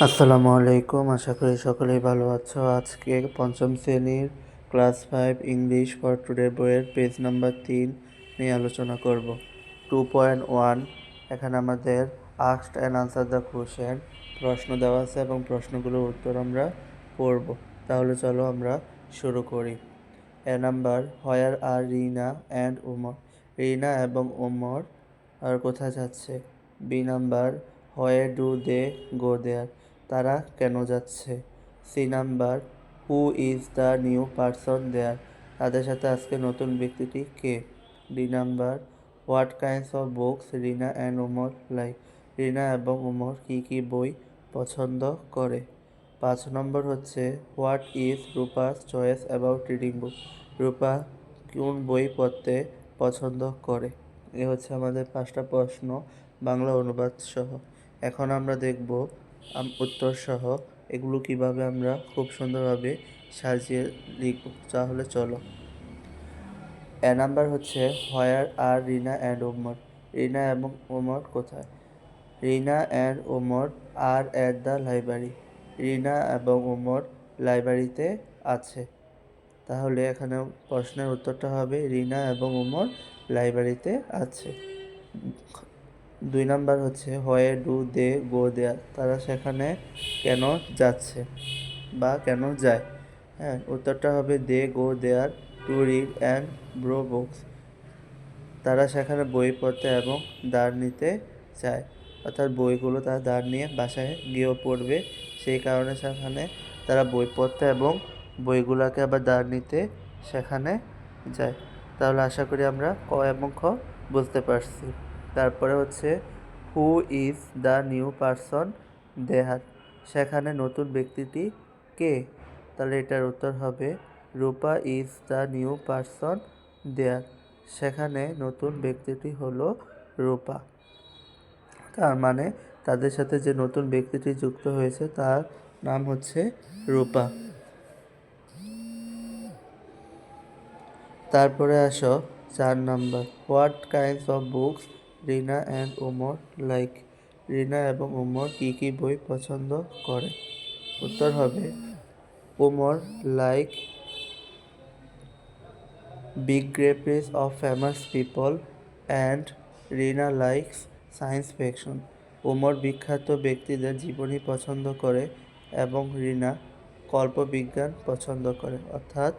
আসসালামু আলাইকুম, আশা করি সকলেই ভালো আছো। আজকে পঞ্চম শ্রেণীর ক্লাস 5 ইংলিশ ফর টুডে বইয়ের পেজ নাম্বার 3 নিয়ে আলোচনা করব। 2.1 এখানে আমাদের asked and answer the question প্রশ্ন দেওয়া আছে এবং প্রশ্নগুলোর উত্তর আমরা পড়ব। তাহলে চলো আমরা শুরু করি। Number, where are Rina and Umar? Rina এবং উমর আর কোথায় যাচ্ছে? B number, where do they go there? তারা কেন যাচ্ছে? C number, who is the new person there? তাদের সাথে আজকে নতুন ব্যক্তিটি কে? D number, what kinds of books Rina and Umar like? Rina এবং উমর কী কী বই পছন্দ করে? 5 নম্বর হচ্ছে, what is Rupa's choice about reading book? Rupa কোন বই পড়তে পছন্দ করে? এ হচ্ছে আমাদের 5টা প্রশ্ন বাংলা অনুবাদ সহ। এখন আমরা দেখব উত্তর সহ এগুলো কিভাবে আমরা খুব সুন্দরভাবে সাজিয়ে লিখব। তাহলে চলো। নাম্বার হচ্ছে, হোয়ার আর রিনা অ্যান্ড ওমর? রিনা এবং ওমর কোথায়? Rina and Omar are at the library? Rina এবং ওমর লাইব্রেরিতে আছে। তাহলে এখানে প্রশ্নের উত্তরটা হবে রিনা এবং ওমর লাইব্রেরিতে আছে। 2 নাম্বার হচ্ছে, হোয়ার ডু দে গো দেয়ার? তারা সেখানে কেন যাচ্ছে বা কেন যায়? হ্যাঁ, উত্তরটা হবে they go there to read and borrow books. তারা সেখানে বই পড়তে এবং দাঁড় নিতে চায়, অর্থাৎ বইগুলো তারা দাঁড় নিয়ে বাসায় গিয়েও পড়বে, সেই কারণে সেখানে তারা বই পড়তে এবং বইগুলোকে আবার দাঁড় নিতে সেখানে যায়। তাহলে আশা করি আমরা ক এবং খ বুঝতে পারছি। তারপরে হচ্ছে, হু ইজ দ্য নিউ পারসন দেহার? সেখানে নতুন ব্যক্তিটি কে? তাহলে এটার উত্তর হবে রূপা ইজ দ্য নিউ পারসন দেয়ার। সেখানে নতুন ব্যক্তিটি হলো রূপা। তার মানে তাদের সাথে যে নতুন ব্যক্তিটি যুক্ত হয়েছে তার নাম হচ্ছে রূপা। তারপরে আসো 4 number, what kinds of books Rina and Omar like? Rina এবং ওমর কী কী বই পছন্দ করে? উত্তর হবে Omar like biographies of famous people and Rina likes science fiction. Omar বিখ্যাত ব্যক্তিদের জীবনী পছন্দ করে এবং রিনা কল্পবিজ্ঞান পছন্দ করে, অর্থাৎ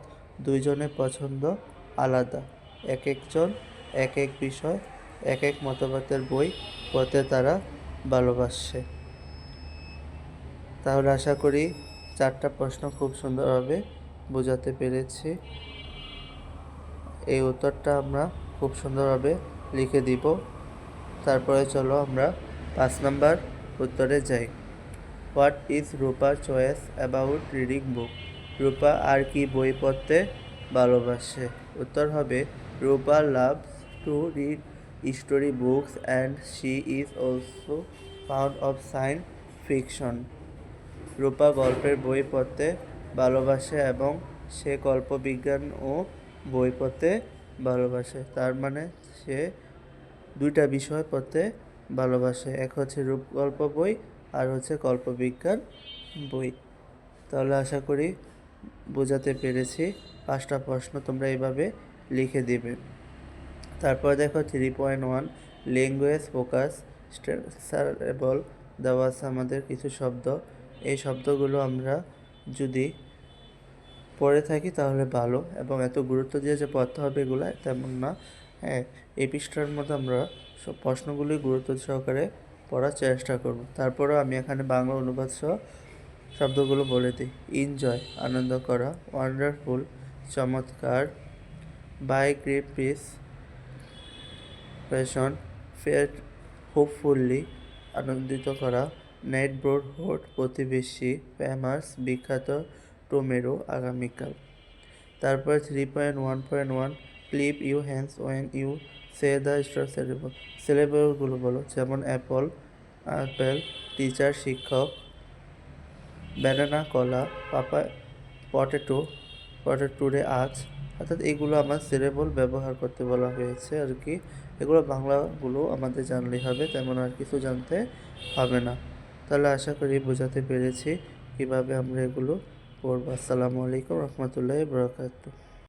দুইজনের পছন্দ আলাদা। এক একজন এক এক বিষয়, এক এক মতবাদের বই পড়তে তারা ভালোবাসে। তাহলে আশা করি 4টা প্রশ্ন খুব সুন্দরভাবে বোঝাতে পেরেছি। এই উত্তরটা আমরা খুব সুন্দরভাবে লিখে দিব। তারপরে চলো আমরা 5 নাম্বার উত্তরে যাই। হোয়াট ইজ রূপার choice about reading book? Rupa আর কি বই পড়তে ভালোবাসে? উত্তর হবে Rupa loves to read story books and she is also fond of science fiction. Rupa গল্পের বই পড়তে ভালোবাসে এবং সে কল্পবিজ্ঞান ও বই পড়তে ভালোবাসে। তার মানে সে 2টা বিষয় পড়তে ভালোবাসে, এক হচ্ছে রূপগল্প বই আর হচ্ছে কল্পবিজ্ঞান বই। তাহলে আশা করি বোঝাতে পেরেছি। 5টা প্রশ্ন তোমরা এইভাবে লিখে দিবে। তারপর দেখো 3.1, ল্যাঙ্গুয়েজ ফোকাস স্ট্রেসারেবল দেওয়া আছে আমাদের কিছু শব্দ। এই শব্দগুলো আমরা যদি পড়ে থাকি তাহলে ভালো, এবং এত গুরুত্ব দিয়ে যে পড়তে হবে এগুলো তেমন না। হ্যাঁ, এই পৃষ্ঠার মধ্যে আমরা সব প্রশ্নগুলি গুরুত্ব সহকারে পড়ার চেষ্টা করব। তারপরেও আমি এখানে বাংলা অনুবাদ সহ শব্দগুলো বলে দিই। এনজয় আনন্দ করা, ওয়ান্ডারফুল চমৎকার, by great peace passion fair hopefully আনন্দিত করা, নেইবারহুড প্রতিবেশী, ফেমাস বিখ্যাত, টুমরো আগামীকাল। তারপর 3.1.1, clip you hands when you say the star syllable? সিলেবলগুলো বলো, যেমন অ্যাপল আপেল, টিচার শিক্ষক, ব্যানানা কলা, পাপা পটেটো পটেটোরে আজ। অর্থাৎ এগুলো আমার সিলেবল ব্যবহার করতে বলা হয়েছে আর কি। এগুলো বাংলাগুলো আমাদের জানলেই হবে, তেমন আর কিছু জানতে হবে না। তাহলে আশা করি বোঝাতে পেরেছি কীভাবে আমরা এগুলো পড়ব। আসসালামু আলাইকুম রহমতুল্লাহি বরকাতুহু।